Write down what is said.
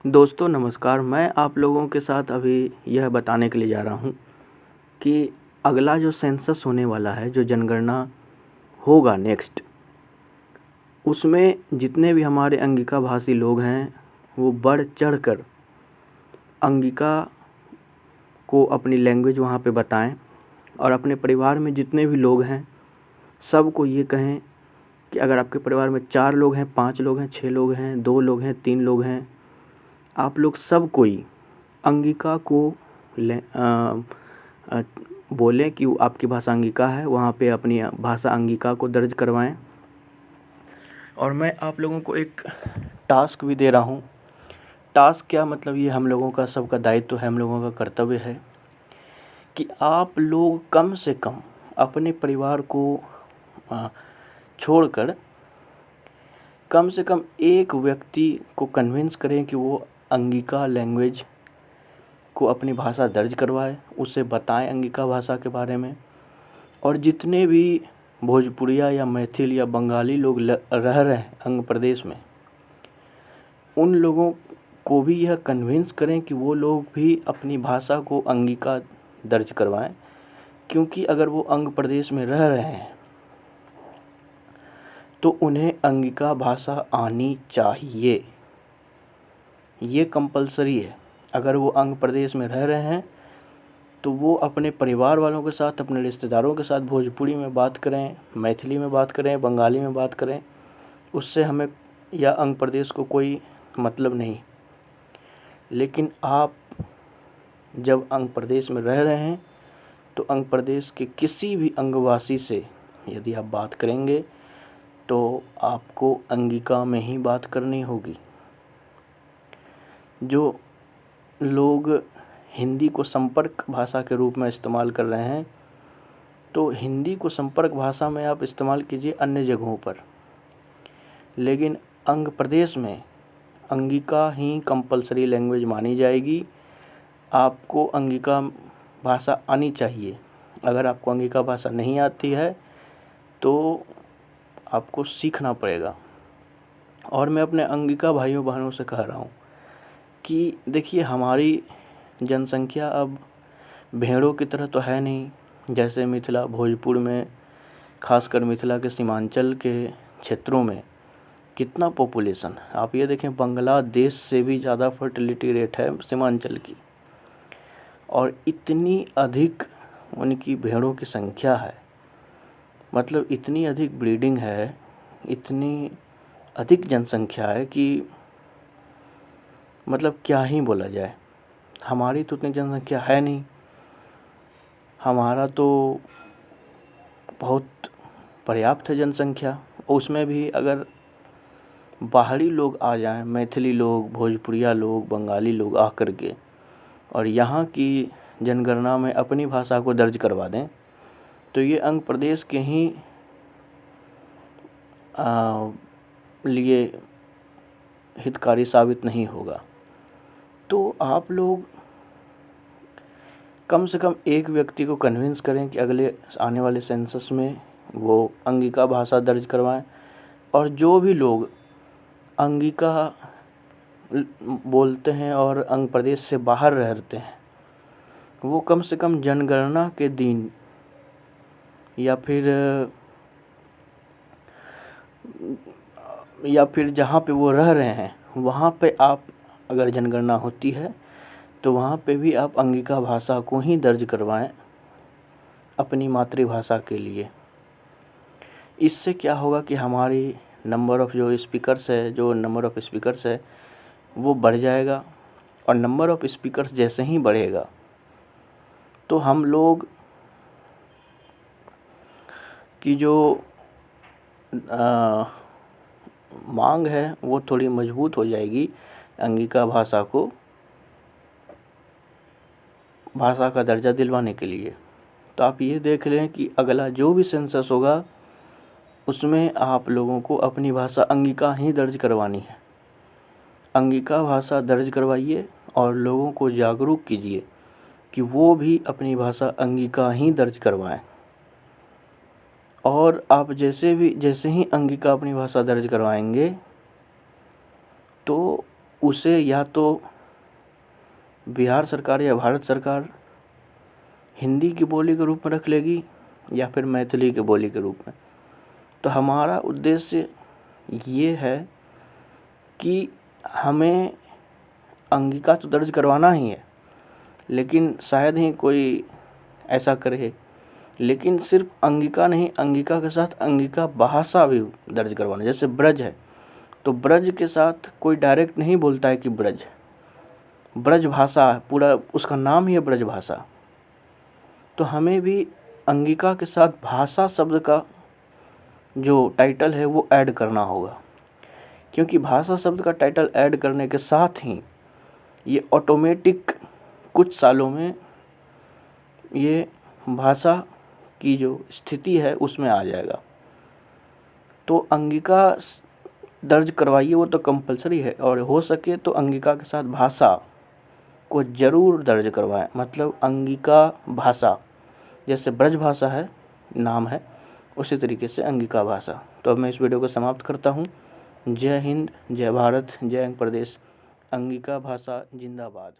दोस्तों नमस्कार। मैं आप लोगों के साथ अभी यह बताने के लिए जा रहा हूँ कि अगला जो सेंसस होने वाला है, जो जनगणना होगा नेक्स्ट, उसमें जितने भी हमारे अंगिका भाषी लोग हैं वो बढ़ चढ़कर अंगिका को अपनी लैंग्वेज वहाँ पे बताएं और अपने परिवार में जितने भी लोग हैं सबको ये कहें कि अगर आपके परिवार में 4 लोग हैं, 5 लोग हैं, 6 लोग हैं, 2 लोग हैं, 3 लोग हैं, आप लोग सब कोई अंगिका को बोलें कि आपकी भाषा अंगिका है, वहाँ पे अपनी भाषा अंगिका को दर्ज करवाएं। और मैं आप लोगों को एक टास्क भी दे रहा हूँ। टास्क क्या मतलब, ये हम लोगों का सबका दायित्व है, हम लोगों का कर्तव्य है कि आप लोग कम से कम अपने परिवार को छोड़कर कम से कम एक व्यक्ति को कन्विंस करें कि वो अंगिका लैंग्वेज को अपनी भाषा दर्ज करवाए, उसे बताएं अंगिका भाषा के बारे में। और जितने भी भोजपुरिया या मैथिल या बंगाली लोग रह रहे हैं अंग प्रदेश में, उन लोगों को भी यह कन्विंस करें कि वो लोग भी अपनी भाषा को अंगिका दर्ज करवाएं, क्योंकि अगर वो अंग प्रदेश में रह रहे हैं तो उन्हें अंगिका भाषा आनी चाहिए। ये कंपलसरी है। अगर वो अंग प्रदेश में रह रहे हैं तो वो अपने परिवार वालों के साथ, अपने रिश्तेदारों के साथ भोजपुरी में बात करें, मैथिली में बात करें, बंगाली में बात करें। उससे हमें या अंग प्रदेश को कोई मतलब नहीं। लेकिन आप जब अंग प्रदेश में रह रहे हैं तो अंग प्रदेश के किसी भी अंगवासी से यदि आप बात करेंगे तो आपको अंगिका में ही बात करनी होगी। जो लोग हिंदी को संपर्क भाषा के रूप में इस्तेमाल कर रहे हैं, तो हिंदी को संपर्क भाषा में आप इस्तेमाल कीजिए अन्य जगहों पर, लेकिन अंग प्रदेश में अंगिका ही कंपलसरी लैंग्वेज मानी जाएगी। आपको अंगिका भाषा आनी चाहिए। अगर आपको अंगिका भाषा नहीं आती है तो आपको सीखना पड़ेगा। और मैं अपने अंगिका भाइयों बहनों से कह रहा हूँ कि देखिए, हमारी जनसंख्या अब भेड़ों की तरह तो है नहीं। जैसे मिथिला भोजपुर में, खासकर मिथिला के सीमांचल के क्षेत्रों में कितना पॉपुलेशन है। आप ये देखें, बांग्लादेश से भी ज़्यादा फर्टिलिटी रेट है सीमांचल की, और इतनी अधिक उनकी भेड़ों की संख्या है, मतलब इतनी अधिक ब्रीडिंग है, इतनी अधिक जनसंख्या है कि मतलब क्या ही बोला जाए। हमारी तो उतनी जनसंख्या है नहीं। हमारा तो बहुत पर्याप्त है जनसंख्या। उसमें भी अगर बाहरी लोग आ जाएं, मैथिली लोग, भोजपुरिया लोग, बंगाली लोग आकर के और यहाँ की जनगणना में अपनी भाषा को दर्ज करवा दें, तो ये अंग प्रदेश के ही लिए हितकारी साबित नहीं होगा। तो आप लोग कम से कम एक व्यक्ति को कन्विंस करें कि अगले आने वाले सेंसस में वो अंगिका भाषा दर्ज करवाएं। और जो भी लोग अंगिका बोलते हैं और अंग प्रदेश से बाहर रहते हैं, वो कम से कम जनगणना के दिन या फिर जहाँ पे वो रह रहे हैं वहाँ पे आप, अगर जनगणना होती है तो वहाँ पे भी आप अंगिका भाषा को ही दर्ज करवाएं अपनी मातृभाषा के लिए। इससे क्या होगा कि हमारी नंबर ऑफ़ स्पीकर्स है वो बढ़ जाएगा। और नंबर ऑफ़ स्पीकर्स जैसे ही बढ़ेगा तो हम लोग की जो मांग है वो थोड़ी मजबूत हो जाएगी अंगिका भाषा का दर्जा दिलवाने के लिए। तो आप ये देख लें कि अगला जो भी सेंसस होगा उसमें आप लोगों को अपनी भाषा अंगिका ही दर्ज करवानी है। अंगिका भाषा दर्ज करवाइए और लोगों को जागरूक कीजिए कि वो भी अपनी भाषा अंगिका ही दर्ज करवाएं। और आप जैसे ही अंगिका अपनी भाषा दर्ज करवाएंगे तो उसे या तो बिहार सरकार या भारत सरकार हिंदी की बोली के रूप में रख लेगी या फिर मैथिली की बोली के रूप में। तो हमारा उद्देश्य ये है कि हमें अंगिका तो दर्ज करवाना ही है, लेकिन शायद ही कोई ऐसा करे। लेकिन सिर्फ अंगिका नहीं, अंगिका के साथ अंगिका भाषा भी दर्ज करवाना। जैसे ब्रज है तो ब्रज के साथ कोई डायरेक्ट नहीं बोलता है कि ब्रज, ब्रज भाषा पूरा उसका नाम ही है ब्रज भाषा। तो हमें भी अंगिका के साथ भाषा शब्द का जो टाइटल है वो ऐड करना होगा, क्योंकि भाषा शब्द का टाइटल ऐड करने के साथ ही ये ऑटोमेटिक कुछ सालों में ये भाषा की जो स्थिति है उसमें आ जाएगा। तो अंगिका दर्ज करवाइए, वो तो कंपलसरी है, और हो सके तो अंगिका के साथ भाषा को ज़रूर दर्ज करवाएं। मतलब अंगिका भाषा, जैसे ब्रज भाषा है नाम है, उसी तरीके से अंगिका भाषा। तो अब मैं इस वीडियो को समाप्त करता हूँ। जय हिंद, जय भारत, जय प्रदेश। अंगिका भाषा जिंदाबाद।